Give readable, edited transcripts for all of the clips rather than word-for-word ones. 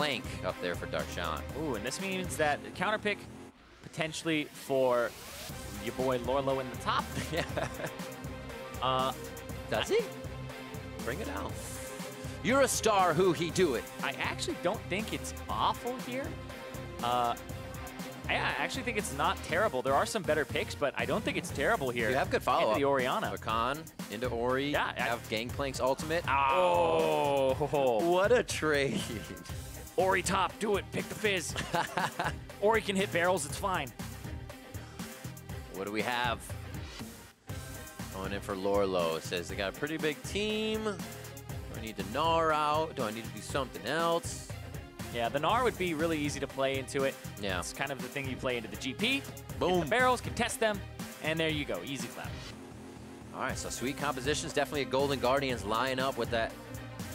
Gangplank up there for Darshan. Ooh, and this means that the counter pick potentially for your boy Lourlo in the top. Yeah. Does he? Bring it out. You're a star, Huhi, do it. I actually don't think it's awful here. I actually think it's not terrible. There are some better picks, but I don't think it's terrible here. You have good follow-up. Into the Orianna. Rakan into Ori. Yeah. You have Gangplank's ultimate. Oh. What a trade. Ori top, do it. Pick the Fizz. Ori can hit barrels, it's fine. What do we have? Going in for Lourlo. It says they got a pretty big team. Do I need the Gnra out? Do I need to do something else? Yeah, the Gnra would be really easy to play into it. Yeah. It's kind of the thing you play into the GP. Boom. Hit the barrels, contest them, and there you go. Easy clap. All right, so sweet compositions. Definitely a Golden Guardians line up with that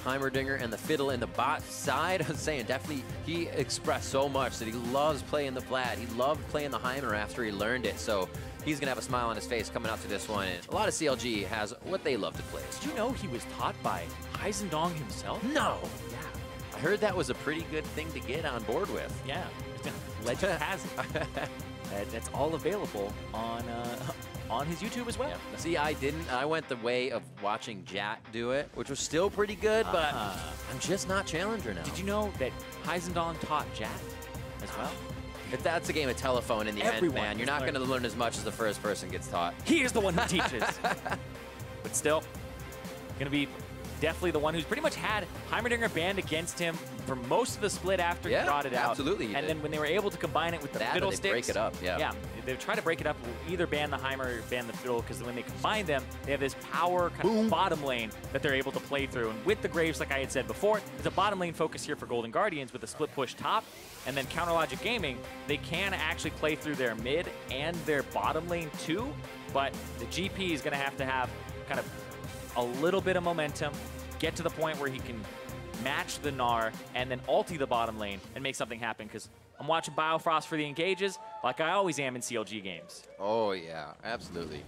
Heimerdinger and the Fiddle in the bot side. I'm saying definitely he expressed so much that he loves playing the Vlad. He loved playing the Heimer after he learned it. So he's going to have a smile on his face coming out to this one. And a lot of CLG has what they love to play. Did you know he was taught by Heisendong himself? No. Yeah. I heard that was a pretty good thing to get on board with. Yeah. Legend has it. That's all available on his YouTube as well. Yeah. See, I went the way of watching Jack do it, which was still pretty good, but I'm just not Challenger now. Did you know that Heisendong taught Jack as well? If that's a game of telephone in the end, man, you're not going to learn as much as the first person gets taught. He is the one who teaches. But still, going to be definitely the one who's pretty much had Heimerdinger banned against him for most of the split after he brought it out. Absolutely. And then when they were able to combine it with the Fiddlesticks, they break it up. Yeah, they try to break it up. Either ban the Heimer or ban the Fiddle, because when they combine them, they have this power kind of bottom lane that they're able to play through. And with the Gravez, like I had said before, it's a bottom lane focus here for Golden Guardians with a split push top. And then Counter Logic Gaming, they can actually play through their mid and their bottom lane too. But the GP is going to have kind of a little bit of momentum, get to the point where he can match the Gnra and then ulti the bottom lane and make something happen, because I'm watching Biofrost for the engages like I always am in CLG games. Oh, yeah, absolutely.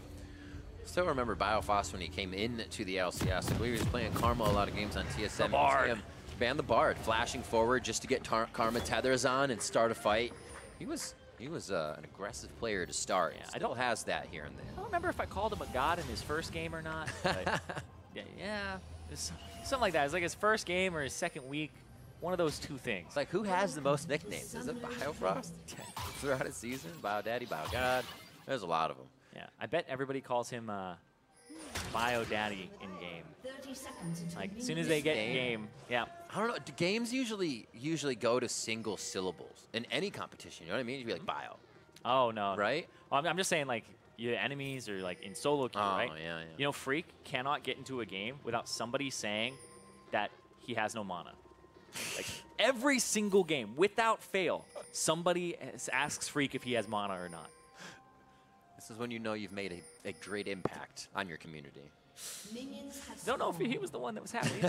Still remember Biofrost when he came into the LCS. I believe he was playing Karma a lot of games on TS7. The Bard. Ban the Bard, flashing forward just to get Karma tethers on and start a fight. He was an aggressive player to start. Yeah, still has that here and there. I don't remember if I called him a god in his first game or not. But yeah. Something like that. It's like his first game or his second week. One of those two things. It's like, who has the most nicknames? Is it Biofrost? Throughout a season? Bio Daddy, Bio God? There's a lot of them. Yeah, I bet everybody calls him Bio Daddy in game. Like, as soon as they get in game, yeah. I don't know. Do games usually go to single syllables in any competition? You know what I mean? You'd be like Bio. Oh, no. Right? Well, I'm just saying, like, your enemies or like in solo queue, right? Yeah. You know, Freak cannot get into a game without somebody saying that he has no mana. Like every single game, without fail, somebody asks Freak if he has mana or not. This is when you know you've made a great impact on your community. Don't know if he was the one that was happy.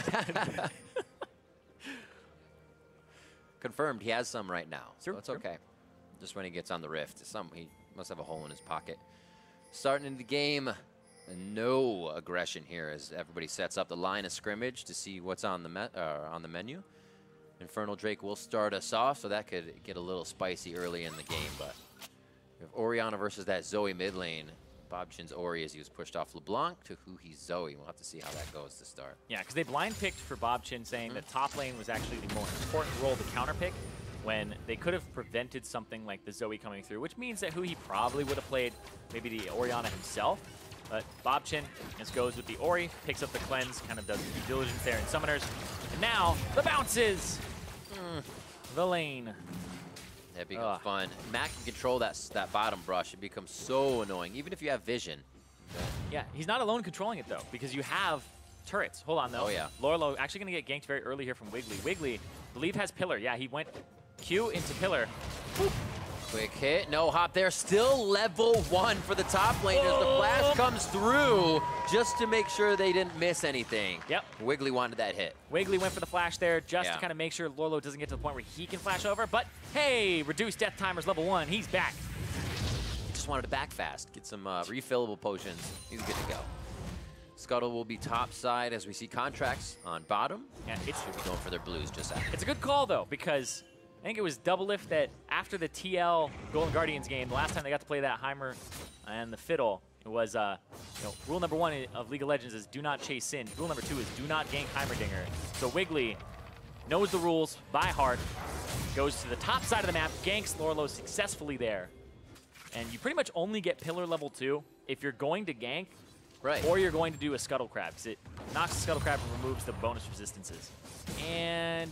Confirmed, he has some right now, so Sure, it's okay. Just when he gets on the rift, he must have a hole in his pocket. Starting in the game, no aggression here as everybody sets up the line of scrimmage to see what's on the menu. Infernal Drake will start us off, so that could get a little spicy early in the game. But we have Orianna versus that Zoe mid lane. Bobqin's Ori as he was pushed off LeBlanc to Huhi's Zoe. We'll have to see how that goes to start. Yeah, because they blind picked for Bobqin, saying that top lane was actually the more important role to counter pick, when they could have prevented something like the Zoe coming through, which means that Huhi probably would have played maybe the Orianna himself. But Bobqin just goes with the Ori, picks up the cleanse, kind of does due diligence there in summoners. And now, the bounces! The lane. That becomes fun. Matt can control that bottom brush. It becomes so annoying, even if you have vision. Yeah, he's not alone controlling it, though, because you have turrets. Hold on, though. Oh, yeah. Lourlo actually going to get ganked very early here from Wiggly. Wiggly, I believe, has Pillar. Yeah, he went Q into Pillar. Whoop. Quick hit, no hop there. Still level 1 for the top lane as the flash comes through just to make sure they didn't miss anything. Yep. Wiggly wanted that hit. Wiggly went for the flash there just to kind of make sure Lourlo doesn't get to the point where he can flash over. But hey, reduced death timers level 1. He's back. He just wanted to back fast, get some refillable potions. He's good to go. Scuttle will be top side as we see Contractz on bottom. Yeah, Should be going for their blues just after. it's a good call, though, because I think it was Double Lift that after the TL Golden Guardians game, the last time they got to play that Heimer and the Fiddle, it was, rule number 1 of League of Legends is do not chase Sin. Rule number 2 is do not gank Heimerdinger. So Wiggly knows the rules by heart, goes to the top side of the map, ganks Lourlo successfully there. And you pretty much only get pillar level 2 if you're going to gank, Right. or you're going to do a Scuttle Crab, because it knocks the Scuttle Crab and removes the bonus resistances. And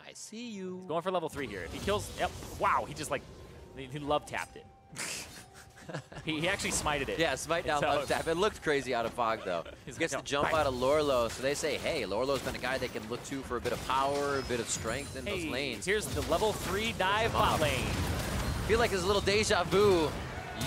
I see you. going for level 3 here. If he kills, yep, wow, he just like, he love tapped it. he actually smited it. Yeah, smite down So- left tap. It looked crazy out of Fog, though. He He's gets like, the no, jump bye. out of Lourlo, so they say, hey, Lourlo's been a guy they can look to for a bit of power, a bit of strength in those Hey, lanes. here's the level 3 dive bot lane. I feel like it's a little deja vu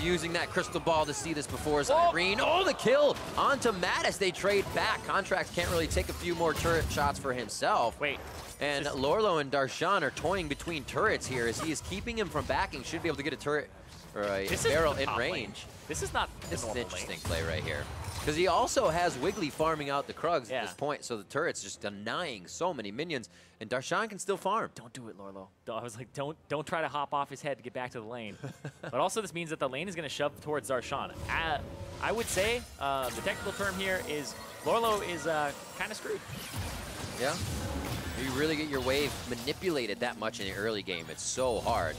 using that crystal ball to see this before Zirene. Oh, the kill onto Mattis. They trade back. Contractz can't really take a few more turret shots for himself. Wait. And Lourlo and Darshan are toying between turrets here as he is keeping him from backing. Should be able to get a turret or a barrel in range. Lane. This is not the This is an normal interesting lane. play right here. Because he also has Wiggly farming out the Krugs Yeah. at this point, so the turret's just denying so many minions, and Darshan can still farm. Don't do it, Lourlo. I was like, don't try to hop off his head to get back to the lane. But also this means that the lane is going to shove towards Darshan. I would say the technical term here is Lourlo is kind of screwed. Yeah. You really get your wave manipulated that much in the early game. It's so hard.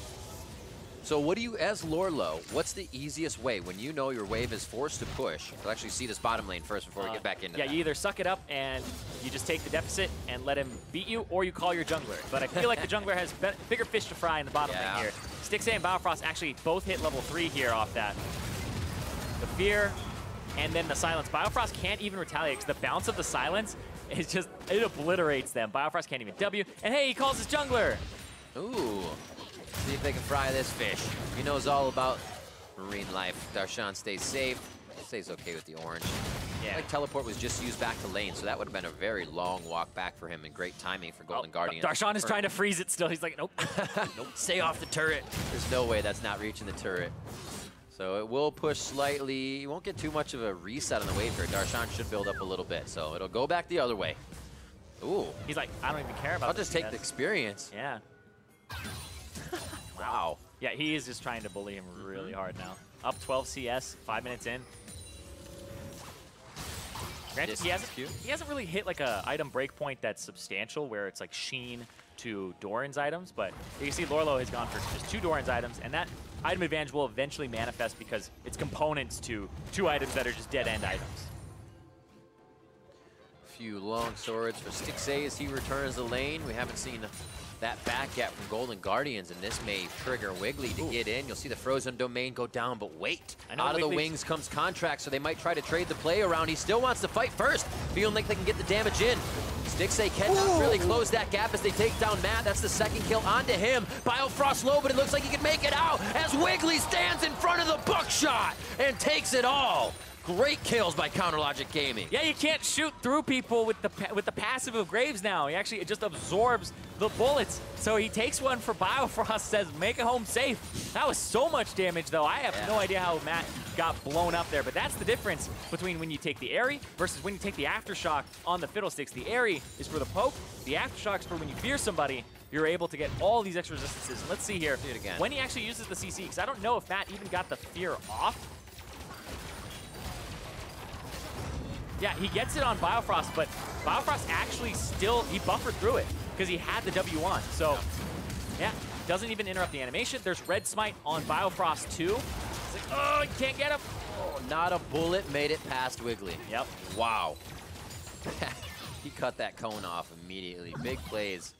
So what do you, as Lourlo, what's the easiest way when you know your wave is forced to push? We'll actually see this bottom lane first before we get back into that. Yeah, you either suck it up and you just take the deficit and let him beat you, or you call your jungler. But I feel like the jungler has bigger fish to fry in the bottom lane here. Stixxay and Biofrost actually both hit level 3 here off that. The fear and then the silence. Biofrost can't even retaliate because the bounce of the silence is just, it obliterates them. Biofrost can't even W. And hey, he calls his jungler. Ooh. See if they can fry this fish. He knows all about marine life. Darshan stays safe. Stays okay with the orange. Yeah. Like teleport was just used back to lane, so that would have been a very long walk back for him and great timing for Golden Guardian. Darshan is trying to freeze it still. He's like, nope. Nope. Stay off the turret. There's no way that's not reaching the turret. So it will push slightly. You won't get too much of a reset on the wave here. Darshan should build up a little bit, so it'll go back the other way. Ooh. He's like, I don't even care about I'll just take the experience. Yeah. Wow. Yeah, he is just trying to bully him really hard now. Up 12 CS, 5 minutes in. Granted, he hasn't really hit like a item breakpoint that's substantial where it's like Sheen to Doran's items, but you can see Lourlo has gone for just 2 Doran's items, and that item advantage will eventually manifest because it's components to 2 items that are just dead-end items. A few long swords for Stixxay as he returns the lane. We haven't seen that back yet from Golden Guardians, and this may trigger Wiggly to get in. You'll see the frozen domain go down, but wait. Out of the wings comes Contractz, so they might try to trade the play around. He still wants to fight first. Feeling like they can get the damage in. Stixxay cannot really close that gap as they take down Matt. That's the second kill onto him. Biofrost low, but it looks like he can make it out as Wiggly stands in front of the buckshot and takes it all. Great kills by Counterlogic Gaming. Yeah, you can't shoot through people with the passive of Gravez now. He actually, it just absorbs the bullets. So he takes one for Biofrost, says make it home safe. That was so much damage though. I have no idea how Matt got blown up there, but that's the difference between when you take the Airy versus when you take the Aftershock on the Fiddlesticks. The Airy is for the poke, the Aftershock is for when you fear somebody. You're able to get all these extra resistances. Let's see here. See it again. When he actually uses the CC, because I don't know if Matt even got the fear off. Yeah, he gets it on Biofrost, but Biofrost actually still, he buffered through it because he had the W on. So, yeah, doesn't even interrupt the animation. There's Red Smite on Biofrost too. It's like, oh, you can't get him. Oh, not a bullet made it past Wiggly. Yep. Wow. He cut that cone off immediately. Big plays.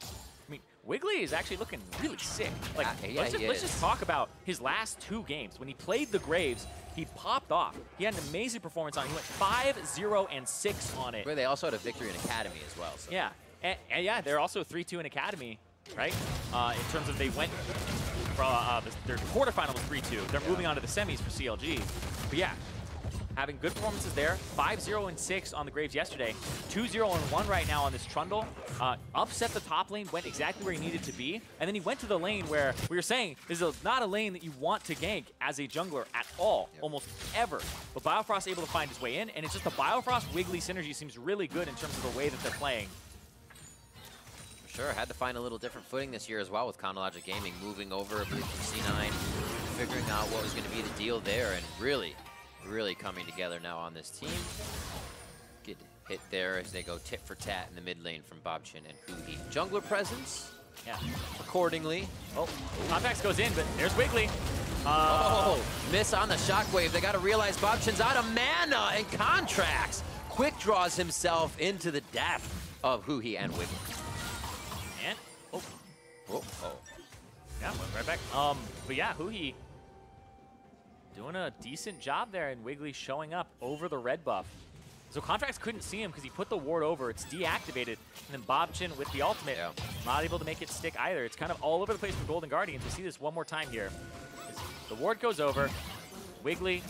I mean, Wiggly is actually looking really sick. Like, yeah, let's just talk about his last 2 games. When he played the Gravez, he popped off. He had an amazing performance on it. He went 5-0 and 6 on it. Where they also had a victory in Academy as well. So. Yeah, and yeah, they're also 3-2 in Academy, right? In terms of they went from their quarterfinal was 3-2. They're moving on to the semis for CLG. But yeah, having good performances there. 5-0 and 6 on the Gravez yesterday. 2-0 and 1 right now on this Trundle. Upset the top lane, went exactly where he needed to be, and then he went to the lane where we were saying this is not a lane that you want to gank as a jungler at all, almost ever. But Biofrost able to find his way in, and it's just the Biofrost Wiggly synergy seems really good in terms of the way that they're playing. Sure, had to find a little different footing this year as well with Chronologic Gaming, moving over from C9, figuring out what was going to be the deal there, and really coming together now on this team. Get hit there as they go tit for tat in the mid lane from Bobqin and Huhi. Jungler presence, accordingly. Oh, Contractz goes in, but there's Wiggly. Miss on the shockwave. They got to realize Bobqin's out of mana, and Contractz quick draws himself into the death of Huhi and Wiggly. And yeah, went right back. But yeah, Huhi doing a decent job there, and Wiggly showing up over the red buff. So Contractz couldn't see him because he put the ward over. It's deactivated, and then Bobqin with the ultimate, not able to make it stick either. It's kind of all over the place for Golden Guardians. We see this one more time here. The ward goes over. Wiggly,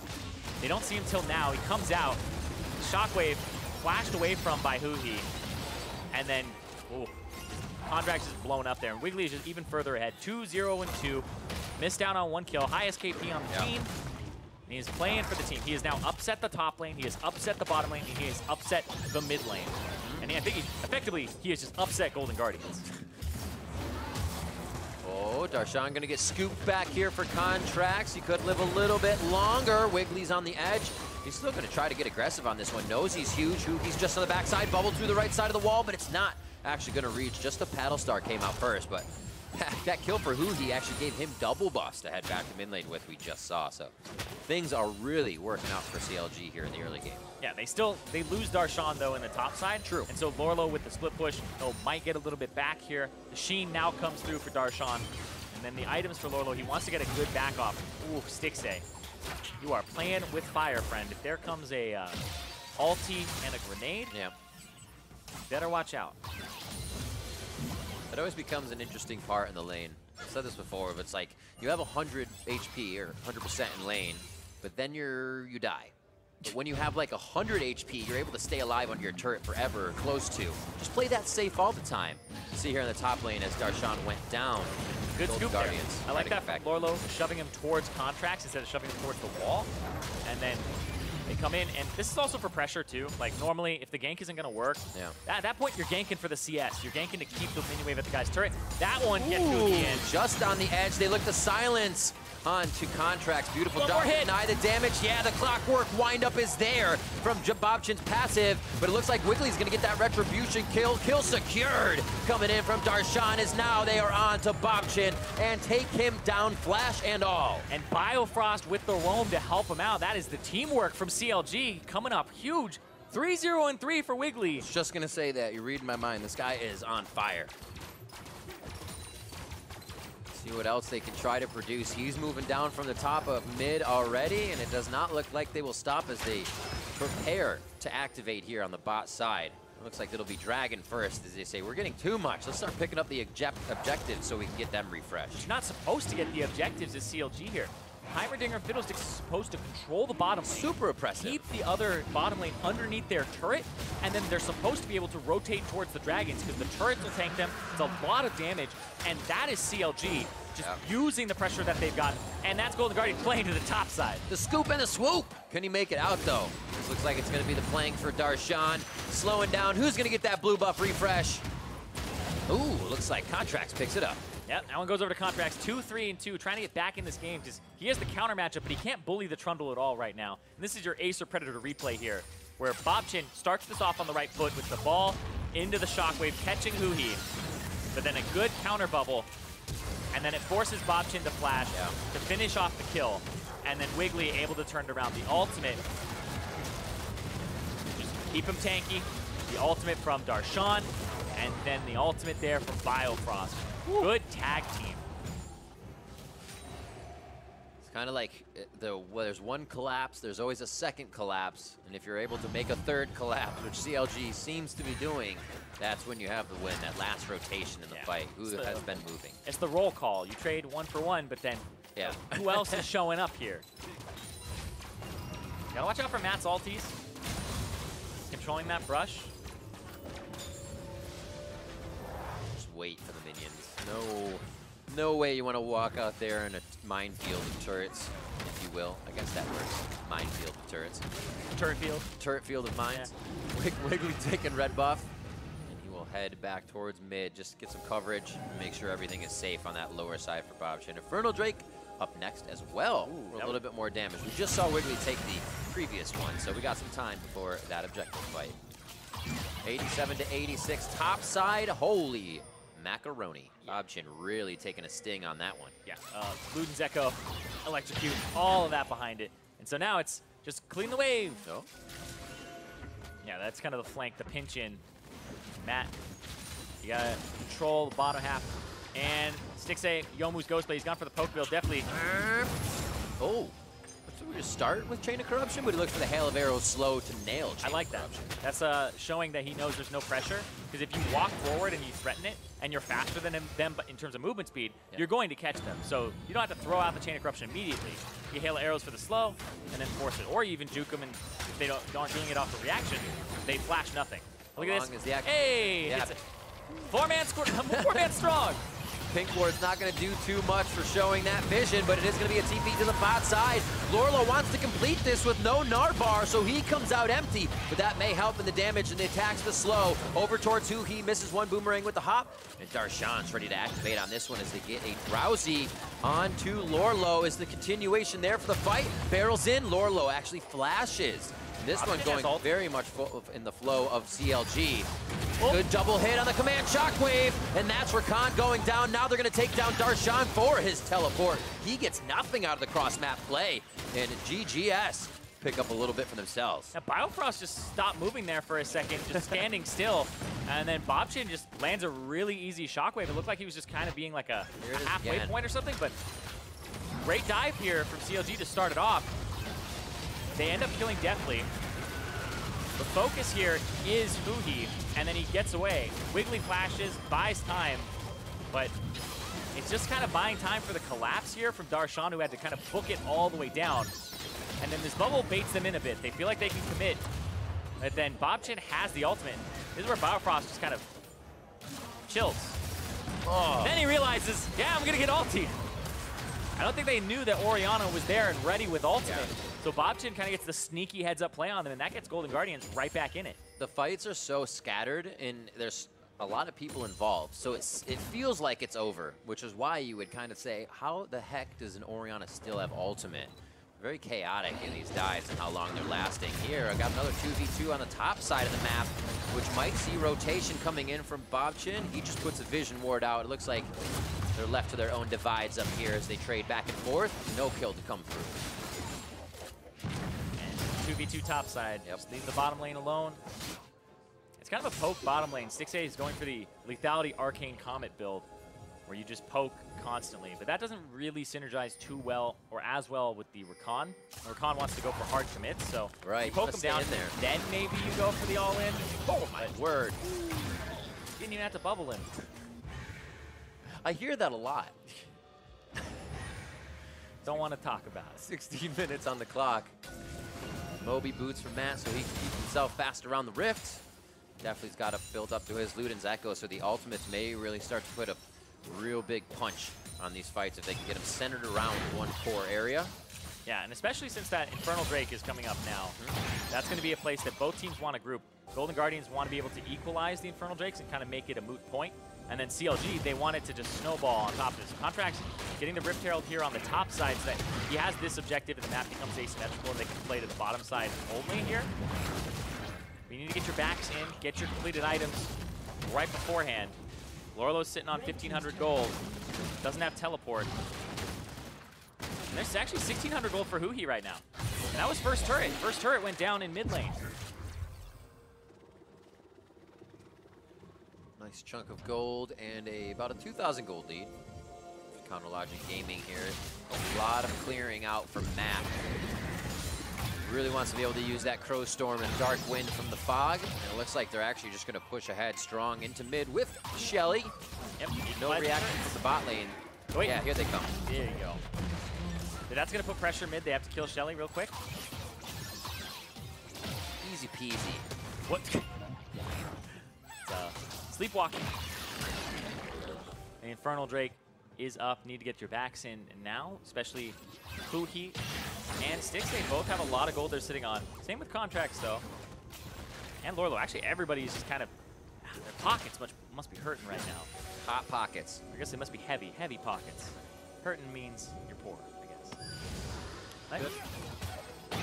they don't see him till now. He comes out. Shockwave flashed away from by Huhi, and then Contractz is blown up there, and Wiggly is just even further ahead. 2-0 and 2. Missed out on 1 kill. Highest KP on the team. And he is playing for the team. He has now upset the top lane. He has upset the bottom lane. And he has upset the mid lane. And I think he has just upset Golden Guardians. Oh, Darshan going to get scooped back here for Contractz. He could live a little bit longer. Wiggly's on the edge. He's still going to try to get aggressive on this one. Knows he's huge. He's just on the backside. Bubbled through the right side of the wall, but it's not actually going to reach. Just the paddle star came out first, but that kill for Huhi actually gave him double buffs to head back to mid lane with, we just saw. So things are really working out for CLG here in the early game. Yeah, they lose Darshan though in the top side. True. And so Lourlo with the split push, might get a little bit back here. The Sheen now comes through for Darshan. And then the items for Lourlo, he wants to get a good back off. Ooh, Stixxay. You are playing with fire, friend. If there comes a ulti and a grenade, better watch out. It always becomes an interesting part in the lane. I've said this before, but it's like you have 100 HP or 100% in lane, but then you die. But when you have like 100 HP, you're able to stay alive on your turret forever, close to. Just play that safe all the time. You see here in the top lane as Darshan went down. Good scoop there. I like that from Lourlo shoving him towards Contractz instead of shoving him towards the wall. And then they come in, and this is also for pressure too. Like normally, if the gank isn't gonna work, at that point you're ganking for the CS. You're ganking to keep the minion wave at the guy's turret. That one gets Huhi in. Just on the edge, they look to silence onto Contractz. Beautiful job. Deny the damage. Yeah, the clockwork windup is there from Bobqin's passive, but it looks like Wiggly's gonna get that retribution kill. Kill secured. Coming in from Darshan is now they are on to Bobqin and take him down, flash and all. And Biofrost with the roam to help him out. That is the teamwork from CLG coming up huge. 3-0 and 3 for Wiggly. I was just gonna say that. You're reading my mind. This guy is on fire. See what else they can try to produce. He's moving down from the top of mid already, and it does not look like they will stop as they prepare to activate here on the bot side. It looks like it'll be Dragon first, as they say, we're getting too much. Let's start picking up the objectives so we can get them refreshed. You're not supposed to get the objectives as CLG here. Heimerdinger and Fiddlesticks is supposed to control the bottom lane. Super oppressive. Keep the other bottom lane underneath their turret, and then they're supposed to be able to rotate towards the dragons because the turrets will tank them. It's a lot of damage, and that is CLG just using the pressure that they've got, and that's Golden Guardian playing to the top side. The scoop and the swoop. Can he make it out, though? This looks like it's going to be the flank for Darshan. Slowing down. Who's going to get that blue buff refresh? Ooh, looks like Contractz picks it up. Yep, that one goes over to Contractz. 2-3 and 2, trying to get back in this game because he has the counter matchup, but he can't bully the Trundle at all right now. And this is your Ace or Predator replay here, where Bobqin starts this off on the right foot with the ball into the shockwave, catching Huhi, but then a good counter bubble, and then it forces Bobqin to flash to finish off the kill, and then Wiggly able to turn it around. The ultimate, just keep him tanky. The ultimate from Darshan, and then the ultimate there from Biofrost. Good tag team. It's kind of like there's one collapse, there's always a second collapse, and if you're able to make a third collapse, which CLG seems to be doing, that's when you have the win, that last rotation in the fight. Who has been moving? It's the roll call. You trade 1 for 1, but then who else is showing up here? Gotta watch out for Matt's ulties. Controlling that brush. Just wait for the minions. No way you want to walk out there in a minefield of turrets, if you will. I guess that works. Minefield of turrets. Turret field. Turret field of mines. Yeah. Wiggly taking red buff. And he will head back towards mid, just get some coverage, and make sure everything is safe on that lower side for Bobqin. Infernal Drake up next as well. Ooh, for a little bit more damage. We just saw Wiggly take the previous one, so we got some time before that objective fight. 87 to 86, top side, holy macaroni. Bobqin really taking a sting on that one. Yeah, Luden's Echo, Electrocute, all of that behind it. And so now it's just clean the wave. No? Yeah, that's kind of the flank, the pinch in. Matt, you gotta control the bottom half. And Stixxay, Youmuu's Ghost Blade, he's gone for the poke build, Deftly. Oh. So we just start with Chain of Corruption, but he looks for the Hail of Arrows slow to nail Chain I like of that. Corruption. That's showing that he knows there's no pressure. Because if you walk forward and you threaten it, and you're faster than them but in terms of movement speed, you're going to catch them. So you don't have to throw out the Chain of Corruption immediately. You Hail of Arrows for the slow, and then force it. Or you even juke them, and if they aren't doing it off the reaction, they flash nothing. Look at this. Hey! Yeah. It's four-man strong! Pink Ward's not going to do too much for showing that vision, but it is going to be a TP to the bot side. Lourlo wants to complete this with no Gnar bar, so he comes out empty, but that may help in the damage, and the attacks the slow. Over towards Huhi, misses one boomerang with the hop, and Darshan's ready to activate on this one as they get a drowsy onto Lourlo. Is the continuation there for the fight? Barrels in, Lourlo actually flashes. This one going very much in the flow of CLG. Oh. Good double hit on the command shockwave, and that's Rakan going down. Now they're going to take down Darshan for his teleport. He gets nothing out of the cross-map play, and GGS pick up a little bit for themselves. Now, Biofrost just stopped moving there for a second, just standing still, and then Bobqin just lands a really easy shockwave. It looked like he was just kind of being like a halfway point or something, but great dive here from CLG to start it off. They end up killing Deftly. The focus here is Huhi, and then he gets away. Wiggly flashes, buys time, but it's just kind of buying time for the collapse here from Darshan, who had to kind of book it all the way down. And then this bubble baits them in a bit. They feel like they can commit, but then Bobqin has the ultimate. This is where Biofrost just kind of chills. Oh. Then he realizes, yeah, I'm gonna get ulti. I don't think they knew that Orianna was there and ready with ultimate. Yeah. So Bobqin kind of gets the sneaky heads-up play on them, and that gets Golden Guardians right back in it. The fights are so scattered, and there's a lot of people involved, so it feels like it's over, which is why you would kind of say, how the heck does an Orianna still have ultimate? Very chaotic in these dives and how long they're lasting. Here, I got another 2v2 on the top side of the map, which might see rotation coming in from Bobqin. He just puts a vision ward out. It looks like they're left to their own divides up here as they trade back and forth. No kill to come through. And 2v2 top side. Yep. Just leave the bottom lane alone. It's kind of a poke bottom lane. Stixxay is going for the Lethality Arcane Comet build, where you just poke constantly. But that doesn't really synergize too well or as well with the Rakan. Rakan wants to go for hard commits, so you poke him down, then maybe you go for the all-in. Oh my word. Didn't even have to bubble him. I hear that a lot. Don't want to talk about it. 16 minutes on the clock. Moby boots for Matt so he can keep himself fast around the rift. Definitely's got to build up to his Luden's Echo, so the ultimates may really start to put a real big punch on these fights if they can get them centered around one core area. Yeah, and especially since that Infernal Drake is coming up now, that's going to be a place that both teams want to group. Golden Guardians want to be able to equalize the Infernal Drakes and kind of make it a moot point. And then CLG, they want it to just snowball on top of this. Contractz getting the Rift Herald here on the top side so that he has this objective and the map becomes asymmetrical and they can play to the bottom side only here. You need to get your backs in, get your completed items right beforehand. Lourlo's sitting on 1,500 gold. Doesn't have teleport. And there's actually 1,600 gold for Huhi right now. And that was first turret. First turret went down in mid lane. Nice chunk of gold and about a 2,000 gold lead. Counterlogic Gaming here. A lot of clearing out from Matt. Really wants to be able to use that Crow Storm and Dark Wind from the fog. And it looks like they're actually just going to push ahead strong into mid with Shelly. Yep. No reaction from the bot lane. Wait. Yeah, here they come. There you go. That's going to put pressure mid. They have to kill Shelly real quick. Easy peasy. What? It's sleepwalking. The Infernal Drake is up. Need to get your backs in now, especially Huhi and Stixxay both have a lot of gold they're sitting on. Same with Contractz, though. And Lourlo. Actually, everybody's just kind of... Their pockets must be hurting right now. Hot pockets. I guess they must be heavy pockets. Hurting means you're poor, I guess. Nice. Good.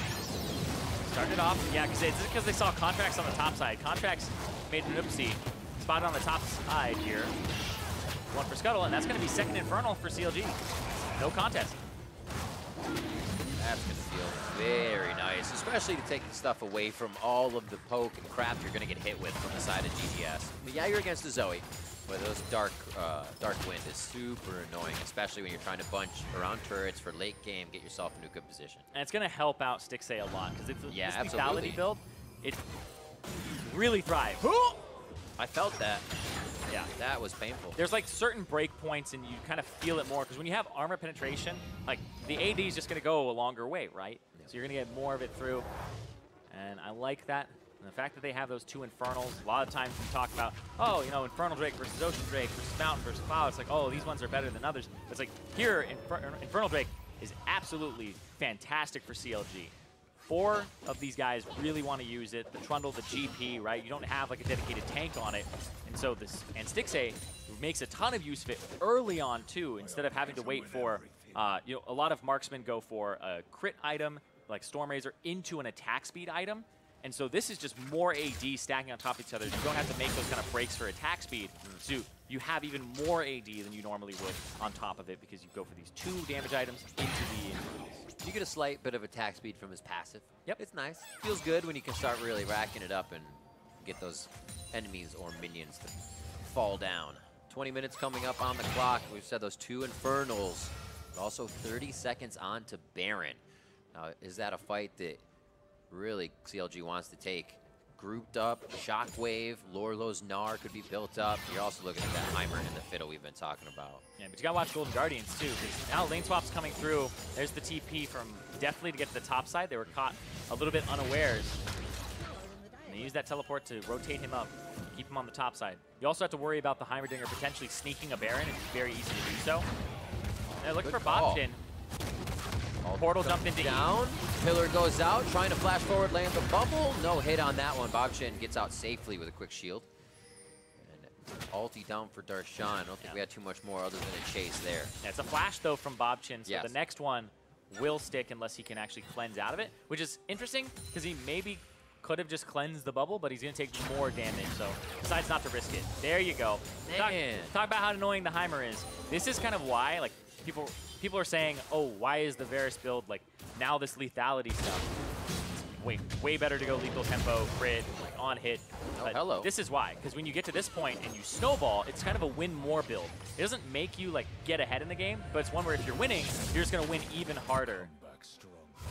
Started off, yeah, because they saw Contractz on the top side. Contractz made an oopsie, spotted on the top side here. One for Scuttle, and that's going to be second Infernal for CLG. No contest. That's going to feel very nice, especially to take the stuff away from all of the poke and crap you're going to get hit with from the side of GGS. But yeah, you're against a Zoe, but those dark wind is super annoying, especially when you're trying to bunch around turrets for late game, get yourself into a good position. And it's going to help out Stixxay a lot, because it's yeah, this lethality build, it really thrives. I felt that. Yeah. That was painful. There's like certain break points and you kind of feel it more because when you have armor penetration, like the AD is just going to go a longer way, right? Yeah. So you're going to get more of it through. And I like that. And the fact that they have those two Infernals, a lot of times we talk about, oh, you know, Infernal Drake versus Ocean Drake versus Mountain versus Cloud. It's like, oh, these ones are better than others. But it's like here, Infernal Drake is absolutely fantastic for CLG. 4 of these guys really want to use it. The Trundle, the GP, right? You don't have like a dedicated tank on it. And so this, and Stixxay makes a ton of use of it early on too, instead of having to wait for, you know, a lot of marksmen go for a crit item, like Storm Razor, into an attack speed item. And so this is just more AD stacking on top of each other. You don't have to make those kind of breaks for attack speed. So you have even more AD than you normally would on top of it because you go for these 2 damage items into the increase. You get a slight bit of attack speed from his passive. Yep. It's nice. Feels good when you can start really racking it up and get those enemies or minions to fall down. 20 minutes coming up on the clock. We've said those 2 Infernals, but also 30 seconds on to Baron. Now, is that a fight that really CLG wants to take? Grouped up, Shockwave, Lourlo's Gnra could be built up. You're also looking at that Heimer and the Fiddle we've been talking about. Yeah, but you gotta watch Golden Guardians too, because now lane swap's coming through. There's the TP from Deftly to get to the top side. They were caught a little bit unawares. And they use that teleport to rotate him up, keep him on the top side. You also have to worry about the Heimerdinger potentially sneaking a Baron. It's very easy to do so. And they're looking for Bobqin. Portal jumped into down. Pillar goes out, trying to flash forward, land the bubble. No hit on that one. Bobqin gets out safely with a quick shield. And ulti down for Darshan. I don't think we had too much more other than a chase there. Yeah, it's a flash though from Bobqin, so yes. The next one will stick unless he can actually cleanse out of it, which is interesting because he maybe could have just cleansed the bubble, but he's going to take more damage, so decides not to risk it. There you go. Talk about how annoying the Heimer is. This is kind of why, like, people are saying, oh, why is the Varus build, like, now this lethality stuff? Way better to go lethal tempo, crit, like, on hit. Oh, hello. This is why, because when you get to this point and you snowball, it's kind of a win more build. It doesn't make you, like, get ahead in the game, but it's one where if you're winning, you're just going to win even harder.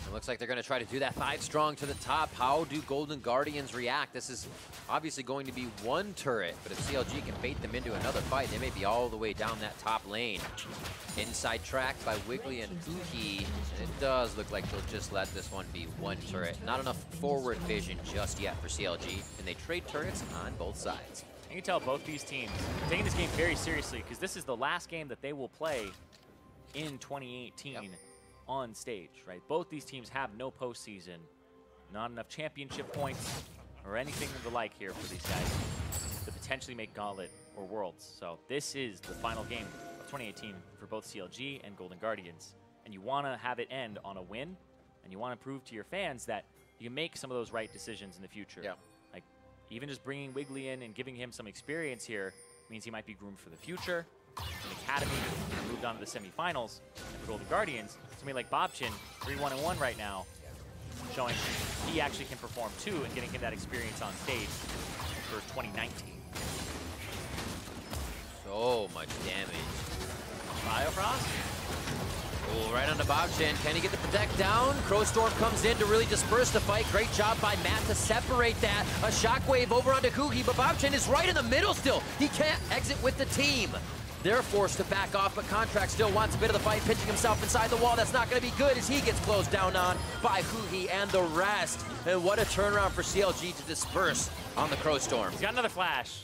It looks like they're going to try to do that 5 strong to the top. How do Golden Guardians react? This is obviously going to be 1 turret, but if CLG can bait them into another fight, they may be all the way down that top lane. Inside tracked by Wiggly and Huhi, and it does look like they'll just let this one be 1 turret. Not enough forward vision just yet for CLG, and they trade turrets on both sides. You can tell both these teams are taking this game very seriously because this is the last game that they will play in 2018. Yep. On stage, right? Both these teams have no postseason, not enough championship points or anything of the like here for these guys to potentially make Gauntlet or Worlds. So this is the final game of 2018 for both CLG and Golden Guardians. And you want to have it end on a win, and you want to prove to your fans that you can make some of those right decisions in the future. Yeah. Like, even just bringing Wiggly in and giving him some experience here means he might be groomed for the future. In Academy, moved on to the semifinals. And for Golden Guardians, somebody like Bobqin, 3-1-1 right now, showing he actually can perform too and getting him that experience on stage for 2019. So much damage. Biofrost? Oh, right onto Bobqin. Can he get the protect down? Crowstorm comes in to really disperse the fight. Great job by Matt to separate that. A shockwave over onto Huhi, but Bobqin is right in the middle still. He can't exit with the team. They're forced to back off, but Contractz still wants a bit of the fight, pitching himself inside the wall. That's not going to be good as he gets closed down on by Huhi and the rest. And what a turnaround for CLG to disperse on the Crow Storm. He's got another flash.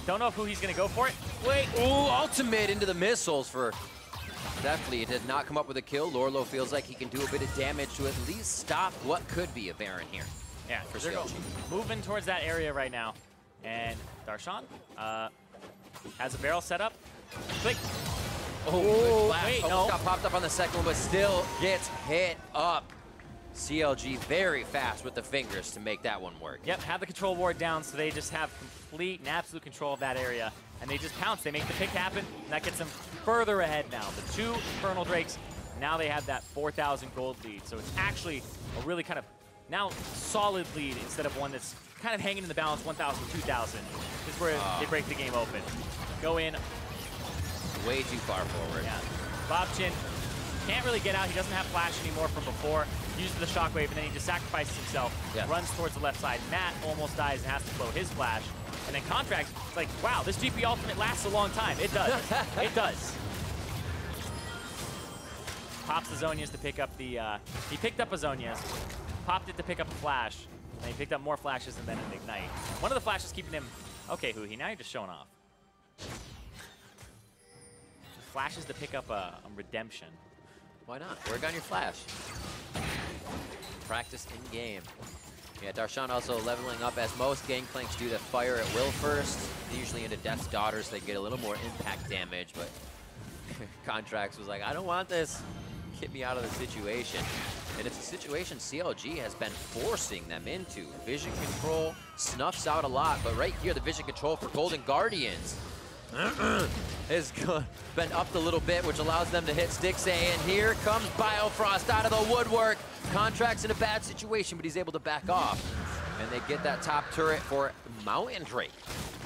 Don't know if Huhi's going to go for it. Wait. Ooh, ultimate into the missiles for Deftly. It did not come up with a kill. Lourlo feels like he can do a bit of damage to at least stop what could be a Baron here. Yeah, for CLG. Moving towards that area right now. And Darshan has a barrel set up. Click. Oh, good flash. Wait, Almost no. got popped up on the second one, but still gets hit up. CLG very fast with the fingers to make that one work. Yep, have the control ward down, so they just have complete and absolute control of that area. And they just pounce. They make the pick happen, and that gets them further ahead now. The 2 Infernal Drakes, now they have that 4,000 gold lead. So it's actually a really kind of now solid lead instead of one that's kind of hanging in the balance, 1,000, 2,000. This is where they break the game open. Go in. Way too far forward. Yeah. Bobqin can't really get out. He doesn't have flash anymore from before. Uses the shockwave, and then he just sacrifices himself. Yeah. Runs towards the left side. Matt almost dies and has to blow his flash. And then Contractz, it's like, wow, this GP ultimate lasts a long time. It does. It does. Pops the Zhonya's to pick up the, he picked up a Zhonya's, popped it to pick up a flash, and he picked up more flashes and then an ignite. One of the flashes keeping him, okay, Huhi, now you're just showing off. Flashes to pick up a redemption. Why not? Work on your flash. Practice in game. Yeah, Darshan also leveling up as most Gangplanks do that fire at will first. Usually into Death's Daughters, they get a little more impact damage, but Contractz was like, I don't want this. Get me out of the situation. And it's a situation CLG has been forcing them into. Vision control snuffs out a lot, but right here, the vision control for Golden Guardians has been upped a little bit, which allows them to hit Stixxay, and here comes Biofrost out of the woodwork. Contractz in a bad situation, but he's able to back off. And they get that top turret for Mountain Drake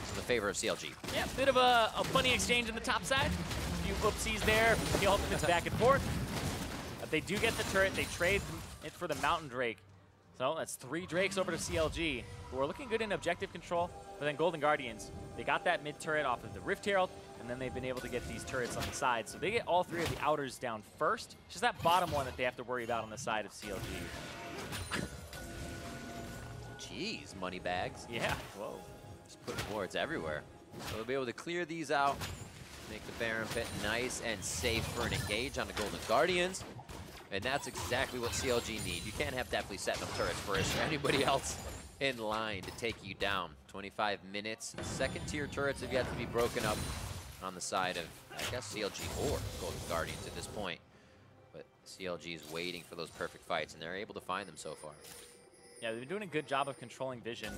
in the favor of CLG. Yeah, bit of a funny exchange on the top side. A few oopsies there, the ultimates back and forth. But they do get the turret, they trade it for the Mountain Drake. So that's 3 Drakes over to CLG, who are looking good in objective control. But then Golden Guardians, they got that mid turret off of the Rift Herald, and then they've been able to get these turrets on the side. So they get all 3 of the outers down first. It's just that bottom one that they have to worry about on the side of CLG. Jeez, money bags. Yeah, whoa. Just putting wards everywhere. So they'll be able to clear these out, make the Baron pit nice and safe for an engage on the Golden Guardians. And that's exactly what CLG need. You can't have Deftly setting up turrets first or anybody else in line to take you down. 25 minutes. Second tier turrets have yet to be broken up on the side of, I guess, CLG or Golden Guardians at this point. But CLG is waiting for those perfect fights, and they're able to find them so far. Yeah, they've been doing a good job of controlling vision.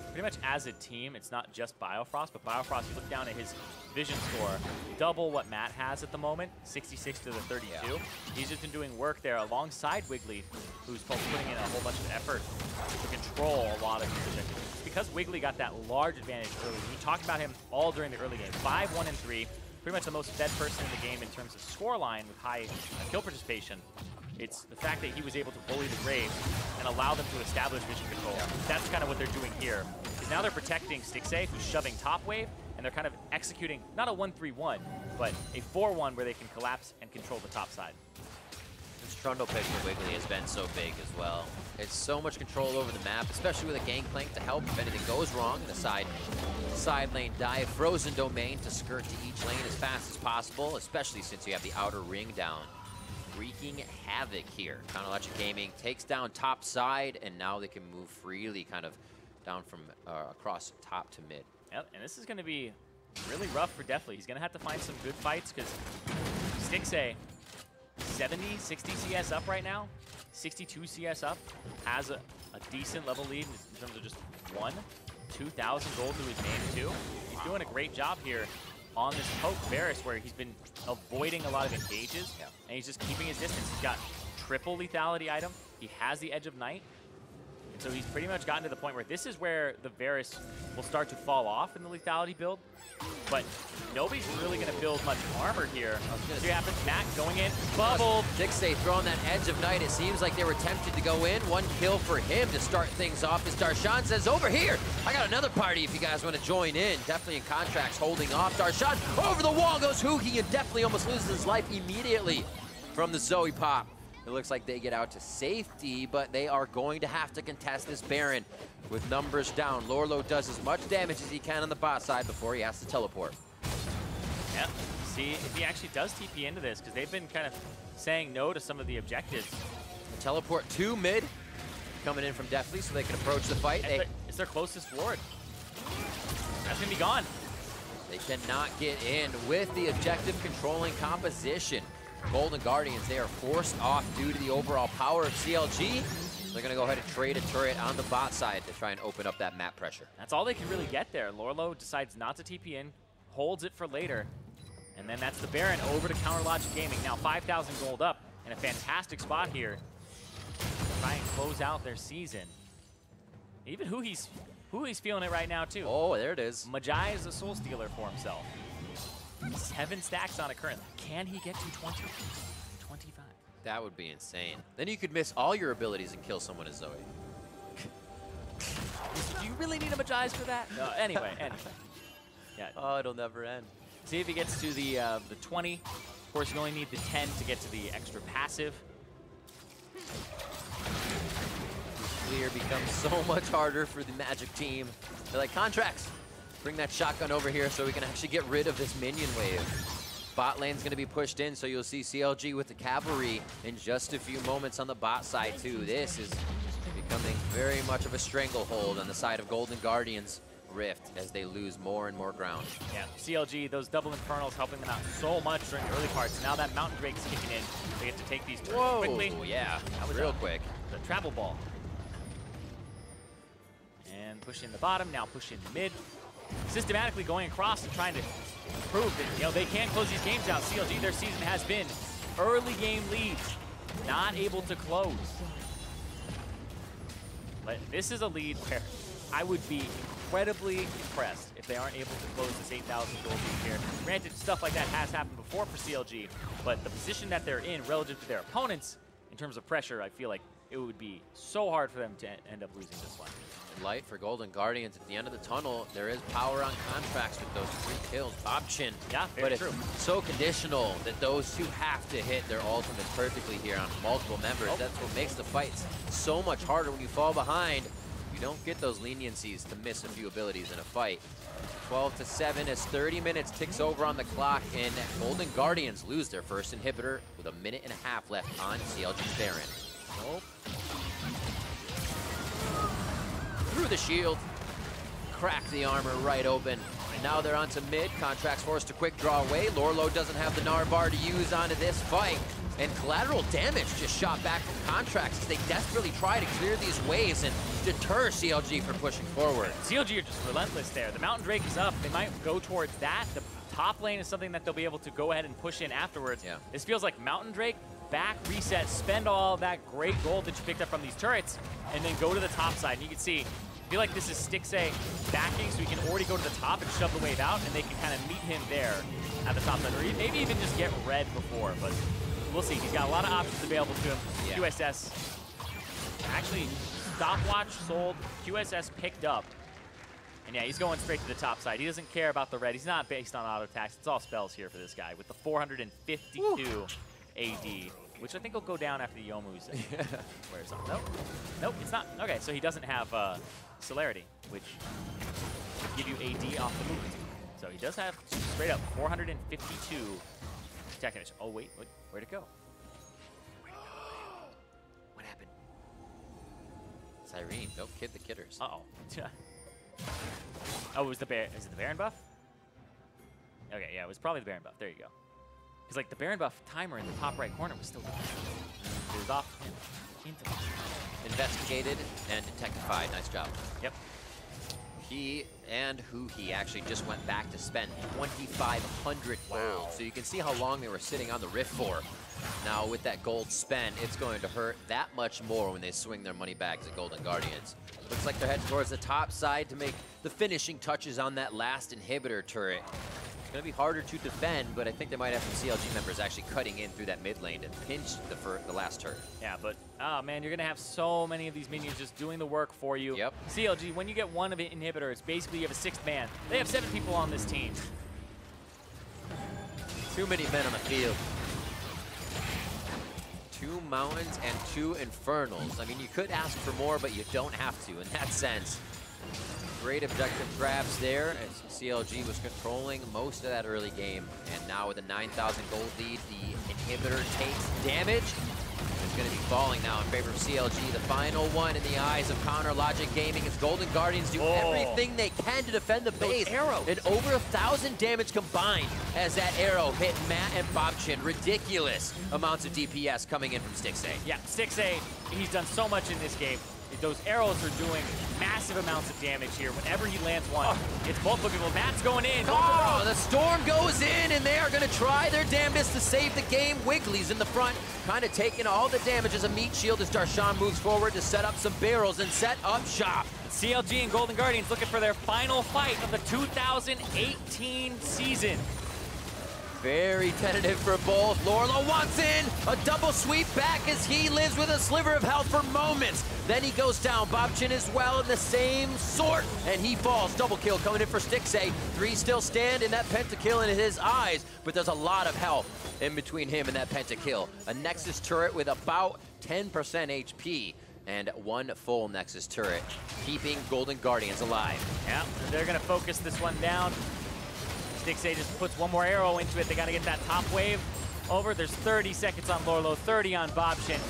Pretty much as a team, it's not just Biofrost, but Biofrost, you look down at his vision score, double what Matt has at the moment, 66 to the 32. Yeah. He's just been doing work there alongside Wiggly, who's putting in a whole bunch of effort to control a lot of these objectives. Because Wiggly got that large advantage early. We talked about him all during the early game. 5, 1, and 3. Pretty much the most fed person in the game in terms of scoreline with high kill participation. It's the fact that he was able to bully the Graves and allow them to establish vision control. Yeah. That's kind of what they're doing here. Because now they're protecting Stixxay, who's shoving top wave, and they're kind of executing not a 1-3-1, but a 4-1 where they can collapse and control the top side. This Trundle pick for Wiggly has been so big as well. It's so much control over the map, especially with a Gangplank to help if anything goes wrong in the side lane dive. Frozen domain to skirt to each lane as fast as possible, especially since you have the outer ring down. Wreaking havoc here. Contractz Gaming takes down top side, and now they can move freely kind of down from across top to mid. Yep, and this is going to be really rough for Deftly. He's going to have to find some good fights because Stixxay, 70, 60 CS up right now, 62 CS up, has a decent level lead in terms of just 2,000 gold to his name too. He's doing a great job here on this poke Varus, where he's been avoiding a lot of engages, and he's just keeping his distance. He's got triple lethality item. He has the Edge of Night. so he's pretty much gotten to the point where this is where the Varus will start to fall off in the lethality build. But nobody's really going to build much armor here. See what happens? Matt going in, bubbled. Stixxay throwing that edge of night. It seems like they were tempted to go in. One kill for him to start things off as Darshan says, over here, I got another party if you guys want to join in. Deftly in Contractz holding off. Darshan over the wall goes Huhi, and Deftly almost loses his life immediately from the Zoe pop. It looks like they get out to safety, but they are going to have to contest this Baron with numbers down. Lourlo does as much damage as he can on the bot side before he has to teleport. Yeah, see if he actually does TP into this, because they've been kind of saying no to some of the objectives. The teleport to mid, coming in from Deftly so they can approach the fight. It's their closest ward. That's going to be gone. They cannot get in with the objective controlling composition. Golden Guardians, they are forced off due to the overall power of CLG. They're going to go ahead and trade a turret on the bot side to try and open up that map pressure. That's all they can really get there. Lourlo decides not to TP in, holds it for later, and then that's the Baron over to Counter Logic Gaming. Now 5,000 gold up in a fantastic spot here to try and close out their season. Even Huhi's feeling it right now too. Oh, there it is. Majai is a soul stealer for himself. 7 stacks on it currently. Can he get to 20? 25. That would be insane. Then you could miss all your abilities and kill someone as Zoe. Do you really need a Majai for that? No, anyway. Yeah. Oh, it'll never end. See if he gets to the 20. Of course, you only need the 10 to get to the extra passive. Clear becomes so much harder for the Magic team. They're like, Contractz, bring that shotgun over here so we can actually get rid of this minion wave. Bot lane's going to be pushed in, so you'll see CLG with the cavalry in just a few moments on the bot side too. This is becoming very much of a stranglehold on the side of Golden Guardians Rift as they lose more and more ground. Yeah, CLG, those double Infernals helping them out so much during the early parts. Now that Mountain Drake's kicking in, they get to take these turns quickly. Yeah, that was real quick. The travel ball. And push in the bottom, now push in the mid. Systematically going across and trying to prove that they can close these games out. CLG, their season has been early game leads, not able to close. But this is a lead where I would be incredibly impressed if they aren't able to close this 8,000 gold lead here. Granted, stuff like that has happened before for CLG, but the position that they're in relative to their opponents in terms of pressure, I feel like it would be so hard for them to end up losing this one. Light for Golden Guardians at the end of the tunnel. There is power on Contractz with those 3 kills. Bobqin. Yeah, but true. It's so conditional that those two have to hit their ultimates perfectly here on multiple members. That's what makes the fights so much harder when you fall behind. You don't get those leniencies to miss a few abilities in a fight. 12-7 as 30 minutes ticks over on the clock, and Golden Guardians lose their first inhibitor with a minute and a half left on CLG's Baron. Nope. Through the shield, crack the armor right open. And now they're onto mid. Contractz forced to quick draw away. Lourlo doesn't have the Gnra bar to use onto this fight. And collateral damage just shot back from Contractz as they desperately try to clear these waves and deter CLG from pushing forward. CLG are just relentless there. The Mountain Drake is up. They might go towards that. The top lane is something that they'll be able to go ahead and push in afterwards. Yeah. This feels like Mountain Drake, back, reset, spend all that great gold that you picked up from these turrets, and then go to the top side. And you can see, I feel like this is Stixxay backing, so he can already go to the top and shove the wave out, and they can kind of meet him there at the top side, or maybe even just get red before, but we'll see. He's got a lot of options available to him. Yeah. QSS, actually, stopwatch sold, QSS picked up, and yeah, he's going straight to the top side. He doesn't care about the red. He's not based on auto attacks. It's all spells here for this guy with the 452 AD. Which I think will go down after the Youmu's wears off. Nope. Nope, it's not. Okay, so he doesn't have celerity, which would give you AD off the movement. So he does have straight up 452 attack damage. Oh, wait, where'd it go? What happened? Zirene, don't kid the kidders. Uh-oh. Oh, is it the Baron buff? Okay, yeah, it was probably the Baron buff. There you go. Because like the Baron buff timer in the top right corner was still going. It was off him. Investigated and detectified. Nice job. Yep. He and Huhi actually just went back to spend 2,500 gold. So you can see how long they were sitting on the rift for. Now with that gold spent, it's going to hurt that much more when they swing their money bags at Golden Guardians. Looks like they're heading towards the top side to make the finishing touches on that last inhibitor turret. It's going to be harder to defend, but I think they might have some CLG members actually cutting in through that mid lane to pinch the last turret. Yeah, but, oh man, you're going to have so many of these minions just doing the work for you. Yep. CLG, when you get one of an inhibitor, it's basically you have a sixth man. They have 7 people on this team. Too many men on the field. 2 mountains and 2 infernals. I mean, you could ask for more, but you don't have to in that sense. Great objective grabs there as CLG was controlling most of that early game. And now with a 9,000 gold lead, the inhibitor takes damage. It's going to be falling now in favor of CLG. The final one in the eyes of Counter Logic Gaming as Golden Guardians do everything they can to defend the base. Arrows. And over 1,000 damage combined as that arrow hit Matt and Bobqin. Ridiculous amounts of DPS coming in from Stixxay. Yeah, Stixxay, he's done so much in this game. Those arrows are doing massive amounts of damage here. Whenever he lands one, it's multiple people. Matt's going in. Oh, the storm goes in, and they are going to try their damnedest to save the game. Wiggly's in the front, kind of taking all the damage as a meat shield as Darshan moves forward to set up some barrels and set up shop. CLG and Golden Guardians looking for their final fight of the 2018 season. Very tentative for both. Lourlo wants in. A double sweep back as he lives with a sliver of health for moments. Then he goes down. Bobqin as well in the same sort. And he falls. Double kill coming in for Stixxay. 3 still stand in that pentakill in his eyes. But there's a lot of health in between him and that pentakill. A Nexus turret with about 10% HP. And 1 full Nexus turret, keeping Golden Guardians alive. Yeah, they're going to focus this one down. Stixxay just puts 1 more arrow into it. They got to get that top wave over. There's 30 seconds on Lourlo, 30 on Bobqin.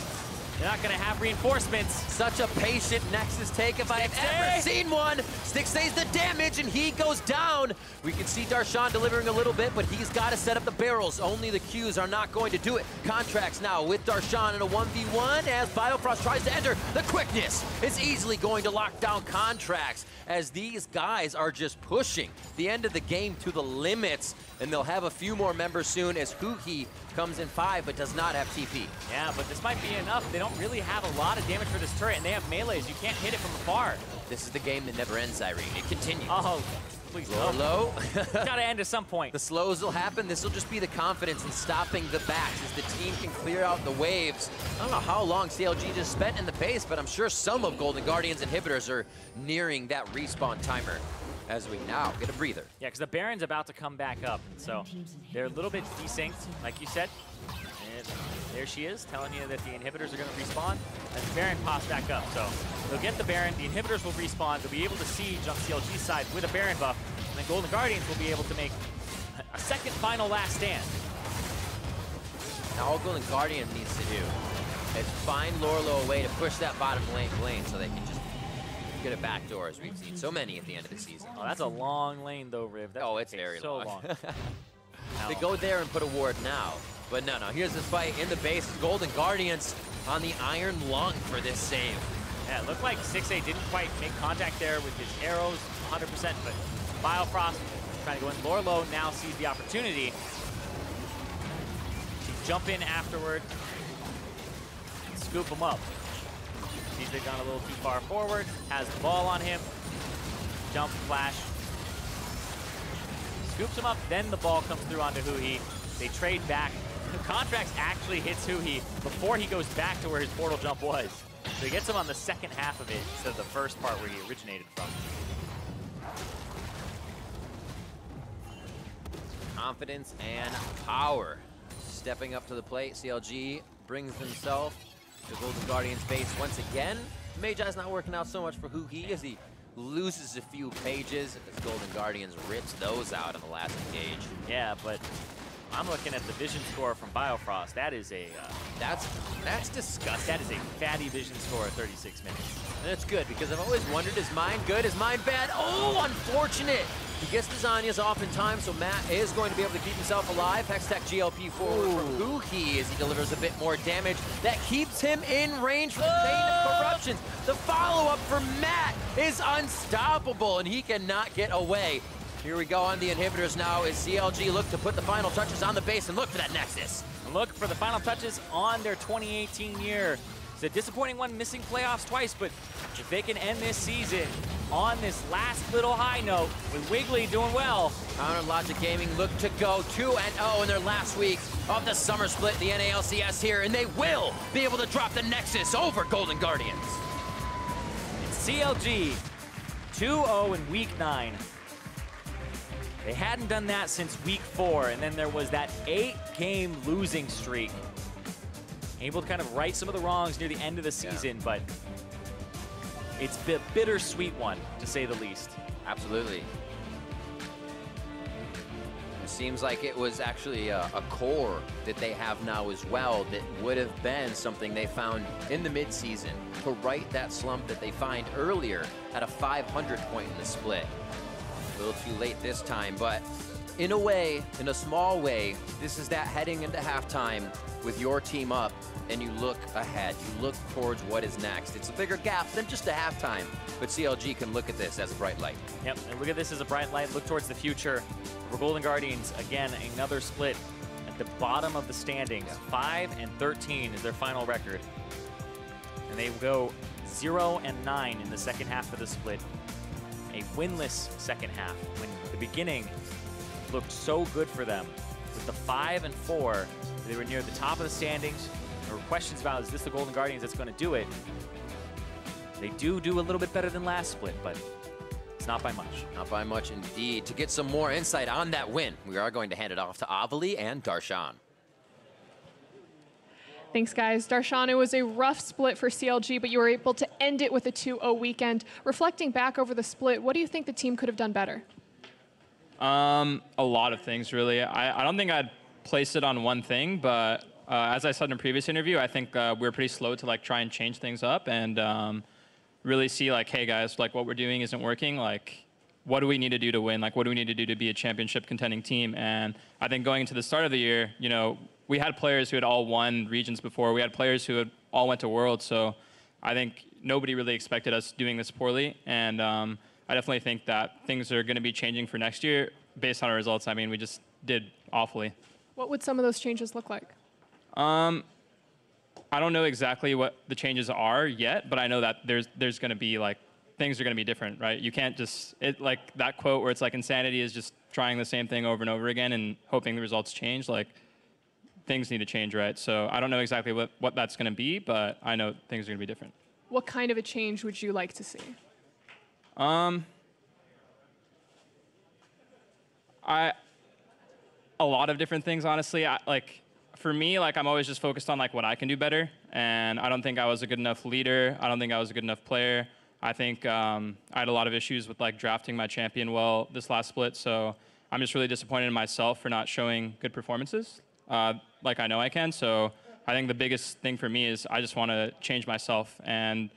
They're not going to have reinforcements. Such a patient Nexus take if I have ever seen one. Stixxay's the damage, and he goes down. We can see Darshan delivering a little bit, but he's got to set up the barrels. Only the Qs are not going to do it. Contractz now with Darshan in a 1v1 as Biofrost tries to enter. The quickness is easily going to lock down Contractz as these guys are just pushing the end of the game to the limits, and they'll have a few more members soon as Huhi comes in 5 but does not have TP. Yeah, but this might be enough. They don't really have a lot of damage for this turret, and they have melees. You can't hit it from afar. This is the game that never ends, Zirene. It continues. Oh, please Lourlo. Gotta end at some point. The slows will happen. This will just be the confidence in stopping the backs as the team can clear out the waves. I don't know how long CLG just spent in the base, but I'm sure some of Golden Guardians inhibitors are nearing that respawn timer as we now get a breather. Yeah, because the Baron's about to come back up, and so they're a little bit desynced, like you said. And there she is, telling you that the inhibitors are going to respawn, and the Baron pops back up. So they'll get the Baron, the inhibitors will respawn, they'll be able to siege on CLG's side with a Baron buff, and then Golden Guardians will be able to make a second final last stand. Now all Golden Guardian needs to do is find Lourlo a way to push that bottom lane so they can just get a backdoor, as we've seen so many at the end of the season. Oh, that's a long lane though, Riv. That it's very so long. No. They go there and put a ward now. But no, here's this fight in the base. Golden Guardians on the iron lung for this save. Yeah, it looked like Stixxay didn't quite make contact there with his arrows 100%, but Biofrost trying to go in. Lourlo now sees the opportunity to jump in afterward and scoop him up. Sees they've gone a little too far forward, has the ball on him, jump, flash, scoops him up, then the ball comes through onto Huhi. They trade back. Contractz actually hits Huhi before he goes back to where his portal jump was. So he gets him on the second half of it instead of the first part where he originated from. Confidence and power. Stepping up to the plate, CLG brings himself to Golden Guardians base once again. Magi's not working out so much for Huhi as he loses a few pages as Golden Guardians rips those out in the last engage. Yeah, but I'm looking at the vision score from Biofrost. That is a that's disgusting. That is a fatty vision score at 36 minutes. And that's good because I've always wondered, is mine good? Is mine bad? Oh, unfortunate. He gets the Zhonya's off in time, so Matt is going to be able to keep himself alive. Hextech GLP forward from Huhi as he delivers a bit more damage. That keeps him in range for the Bane of Corruptions. The follow-up for Matt is unstoppable, and he cannot get away. Here we go on the inhibitors now as CLG look to put the final touches on the base and look for that Nexus. And look for the final touches on their 2018 year. It's a disappointing one, missing playoffs twice, but if they can end this season on this last little high note with Wiggly doing well. Counter Logic Gaming look to go 2-0 in their last week of the summer split, the NALCS here, and they will be able to drop the Nexus over Golden Guardians. It's CLG 2-0 in week 9. They hadn't done that since week 4, and then there was that 8-game losing streak. Able to kind of right some of the wrongs near the end of the season, but it's a bittersweet one, to say the least. Absolutely. It seems like it was actually a core that they have now as well that would have been something they found in the midseason to right that slump that they find earlier at a 500 point in the split. A little too late this time, but in a way, in a small way, this is that heading into halftime with your team up and you look ahead, you look towards what is next. It's a bigger gap than just a halftime, but CLG can look at this as a bright light. Yep, and look at this as a bright light, look towards the future. For Golden Guardians, again, another split at the bottom of the standings. 5-13 is their final record. And they go 0-9 in the second half of the split. A winless second half when the beginning looked so good for them. With the 5-4, they were near the top of the standings. There were questions about, is this the Golden Guardians that's going to do it? They do a little bit better than last split, but it's not by much. Not by much indeed. To get some more insight on that win, we are going to hand it off to Avali and Darshan. Thanks, guys. Darshan, it was a rough split for CLG, but you were able to end it with a 2-0 weekend. Reflecting back over the split, what do you think the team could have done better? A lot of things, really. I don't think I'd place it on one thing, but as I said in a previous interview, I think we're pretty slow to try and change things up and really see hey guys, what we're doing isn't working. What do we need to do to win? What do we need to do to be a championship contending team? And I think going into the start of the year, we had players who had all won regions before. We had players who had all went to Worlds. So I think nobody really expected us doing this poorly. And I definitely think that things are going to be changing for next year based on our results. I mean, we just did awfully. What would some of those changes look like? I don't know exactly what the changes are yet, but I know that there's going to be things are going to be different, right? You can't just, that quote where it's insanity is just trying the same thing over and over again and hoping the results change. Things need to change, right? So I don't know exactly what that's going to be, but I know things are going to be different. What kind of a change would you like to see? A lot of different things, honestly. For me, I'm always just focused on what I can do better, and I don't think I was a good enough leader. I don't think I was a good enough player. I think I had a lot of issues with drafting my champion well this last split, so I'm just really disappointed in myself for not showing good performances like I know I can. So I think the biggest thing for me is I just want to change myself and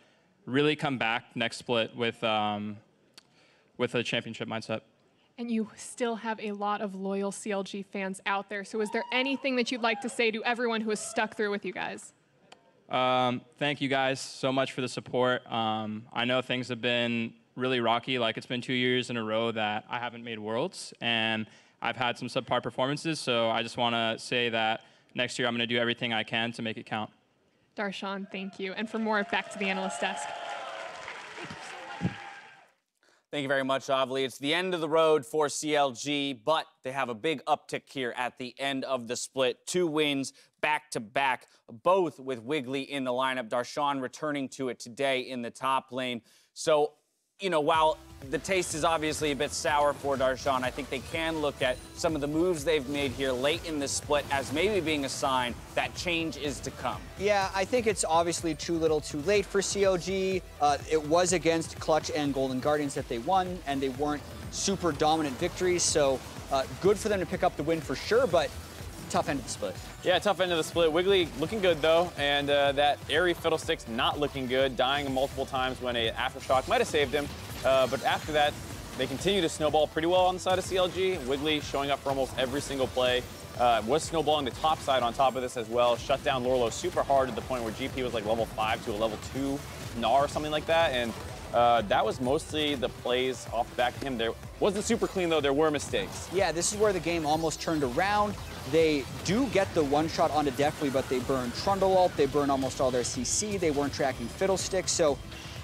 really come back next split with a championship mindset. And you still have a lot of loyal CLG fans out there. So is there anything that you'd like to say to everyone who has stuck through with you guys? Thank you guys so much for the support. I know things have been really rocky. It's been 2 years in a row that I haven't made Worlds, and I've had some subpar performances. So I just want to say that next year I'm going to do everything I can to make it count. Darshan, thank you. And for more, back to the analyst desk. Thank you very much, Avli. It's the end of the road for CLG, but they have a big uptick here at the end of the split. 2 wins back-to-back, both with Wiggly in the lineup. Darshan returning to it today in the top lane. So, while the taste is obviously a bit sour for Darshan, I think they can look at some of the moves they've made here late in the split as maybe being a sign that change is to come. Yeah, I think it's obviously too little too late for CLG. It was against Clutch and Golden Guardians that they won, and they weren't super dominant victories, so good for them to pick up the win for sure, but tough end of the split. Yeah, tough end of the split. Wiggly looking good, though, and that airy Fiddlesticks not looking good, dying multiple times when an Aftershock might have saved him. But after that, they continue to snowball pretty well on the side of CLG. Wiggly showing up for almost every single play. Was snowballing the top side on top of this as well. Shut down Lourlo super hard to the point where GP was level 5 to a level 2 Gnar or something like that. And That was mostly the plays off the back of him. There wasn't super clean, though. There were mistakes. Yeah, this is where the game almost turned around. They do get the one-shot onto Deftly, but they burn Trundle ult. They burn almost all their CC. They weren't tracking Fiddlesticks, so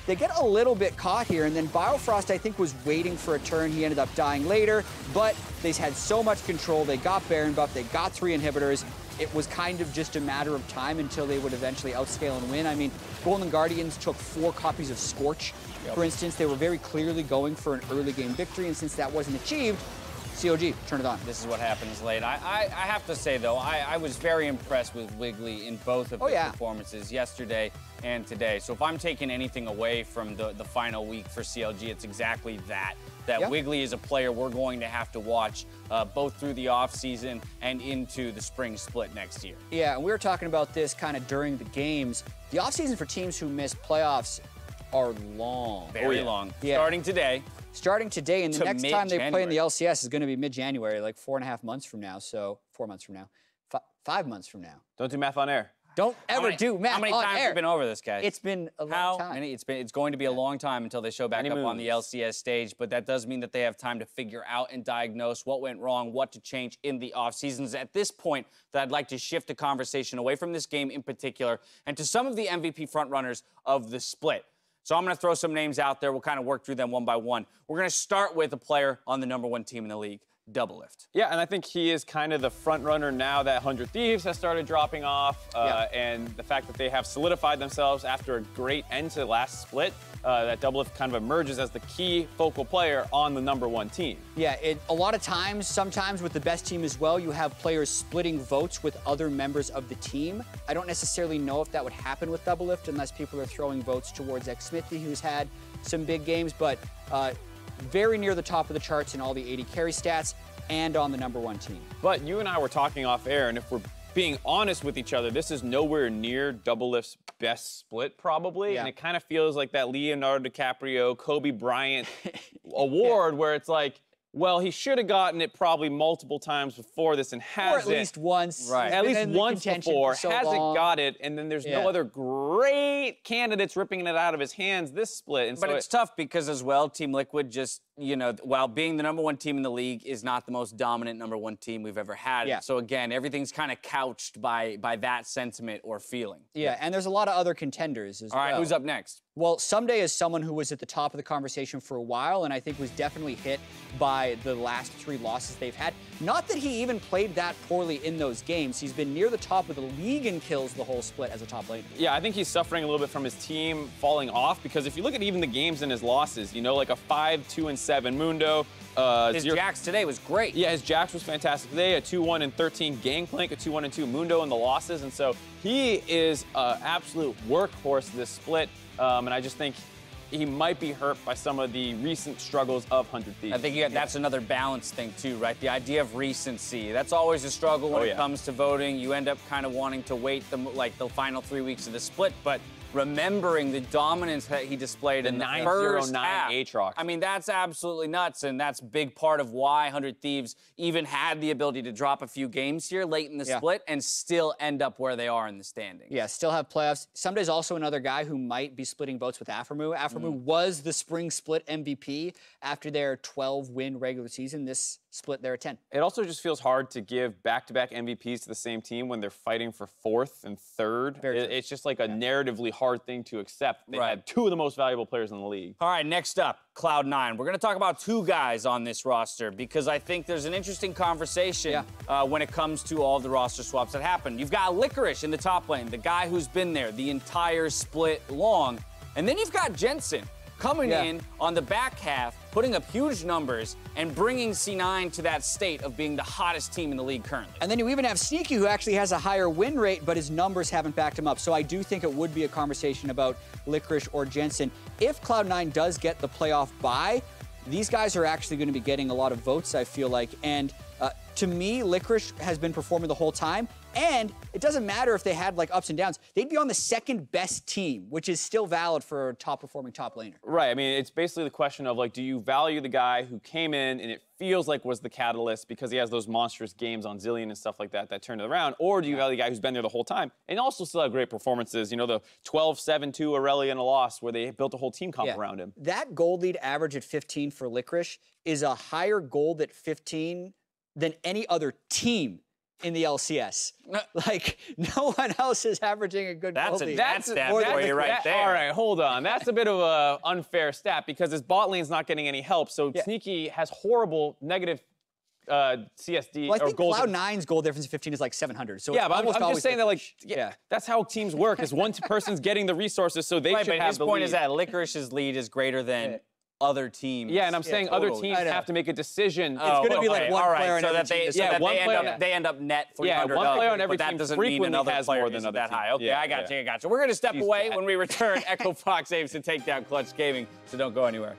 they get a little bit caught here. And then Biofrost, I think, was waiting for a turn. He ended up dying later, but they had so much control. They got Baron buff. They got 3 inhibitors. It was kind of just a matter of time until they would eventually outscale and win. I mean, Golden Guardians took 4 copies of Scorch, for instance. They were very clearly going for an early game victory, and since that wasn't achieved, CLG, turn it on. This is what happens late. I have to say, though, I was very impressed with Wiggly in both of his performances yesterday and today. So if I'm taking anything away from the final week for CLG, it's exactly that. Wiggly is a player we're going to have to watch both through the offseason and into the spring split next year. Yeah, and we were talking about this kind of during the games. The offseason for teams who miss playoffs are long. Very long. Yeah. Starting today. Starting today, and the next time they play in the LCS is going to be mid-January, like 4.5 months from now. So 4 months from now, 5 months from now. Don't do math on air. Don't ever do math on air. How many times have we been over this, guys? It's been a long time. It's going to be a long time until they show back up on the LCS stage, but that does mean that they have time to figure out and diagnose what went wrong, what to change in the off seasons. At this point, that I'd like to shift the conversation away from this game in particular and to some of the MVP frontrunners of the split. So I'm going to throw some names out there. We'll kind of work through them one by one. We're going to start with a player on the #1 team in the league, Doublelift. Yeah, and I think he is kind of the front runner now that 100 Thieves has started dropping off, and the fact that they have solidified themselves after a great end to the last split, that Doublelift kind of emerges as the key focal player on the #1 team. Yeah, a lot of times, sometimes with the best team as well, you have players splitting votes with other members of the team. I don't necessarily know if that would happen with Doublelift unless people are throwing votes towards xSmithy, who's had some big games, but very near the top of the charts in all the AD carry stats and on the #1 team. But you and I were talking off air, and if we're being honest with each other, this is nowhere near Doublelift's best split, probably. And it kind of feels like that Leonardo DiCaprio, Kobe Bryant award where it's like, well, he should have gotten it probably multiple times before this and hasn't. Or at least once. Right. At least once before, hasn't got it, and then there's no other great candidates ripping it out of his hands this split. And but it's tough because as well, Team Liquid just, you know, while being the #1 team in the league is not the most dominant #1 team we've ever had. Yeah. So again, everything's kind of couched by that sentiment or feeling. Yeah, and there's a lot of other contenders as well. All right, who's up next? Well, Someday is someone who was at the top of the conversation for a while and I think was definitely hit by the last 3 losses they've had. Not that he even played that poorly in those games. He's been near the top of the league in kills the whole split as a top laner. Yeah, I think he's suffering a little bit from his team falling off because if you look at even the games and his losses, you know, like a 5-2-7 Mundo. His Jax today was great. Yeah, his Jax was fantastic today. A 2-1-13 Gangplank, a 2-1-2 Mundo in the losses. And so he is an absolute workhorse this split. And I just think he might be hurt by some of the recent struggles of 100 Thieves. I think that's another balance thing too, right? The idea of recency. That's always a struggle when it comes to voting. You end up kind of wanting to wait the final 3 weeks of the split, but remembering the dominance that he displayed in the first half. Aatrox. I mean, that's absolutely nuts, and that's a big part of why 100 Thieves even had the ability to drop a few games here late in the split and still end up where they are in the standings. Yeah, still have playoffs. Someday's also another guy who might be splitting votes with Aphromoo. Aphromoo was the spring split MVP after their 12-win regular season. This split, they're at 10. It also just feels hard to give back-to-back MVPs to the same team when they're fighting for 4th and 3rd. It's just like a narratively hard thing to accept. They had 2 of the most valuable players in the league. All right, next up, Cloud9. We're going to talk about 2 guys on this roster because I think there's an interesting conversation when it comes to all the roster swaps that happened. You've got Licorice in the top lane, the guy who's been there the entire split long. And then you've got Jensen coming in on the back half, putting up huge numbers, and bringing C9 to that state of being the hottest team in the league currently. And then you even have Sneaky, who actually has a higher win rate, but his numbers haven't backed him up. So I do think it would be a conversation about Licorice or Jensen. If Cloud9 does get the playoff bye, these guys are actually going to be getting a lot of votes, I feel like. And To me, Licorice has been performing the whole time, and it doesn't matter if they had like ups and downs. They'd be on the second best team, which is still valid for a top-performing top laner. Right. I mean, it's basically the question of like, do you value the guy who came in and it feels like was the catalyst because he has those monstrous games on Zillion and stuff like that that turned it around, or do you value the guy who's been there the whole time and also still have great performances? You know, the 12-7-2 Aurelia and a loss where they built a whole team comp around him. That gold lead average at 15 for Licorice is a higher gold at 15 than any other team in the LCS. Like, no one else is averaging a good gold lead. That's stat for you right there. All right, hold on. That's a bit of an unfair stat because his bot lane's not getting any help. So Sneaky has horrible negative CSD Well, I think gold. Cloud9's gold difference in 15 is like 700. So Yeah, but almost I'm just saying that, like, yeah, that's how teams work. Is one person's getting the resources, so they should but have his the point lead. is that Licorice's lead is greater than other teams. Yeah, and I'm saying other totally. teams have to make a decision. It's going to be like one player on so every that they, team. so that one they, player end up, they end up net 300 one player on every but that team doesn't mean frequently another has player more than isn't other that teams. high. Okay, Yeah, I got yeah. you, I got you. We're going to step He's away bad. when we return. Echo Fox aims to take down Clutch Gaming, so don't go anywhere.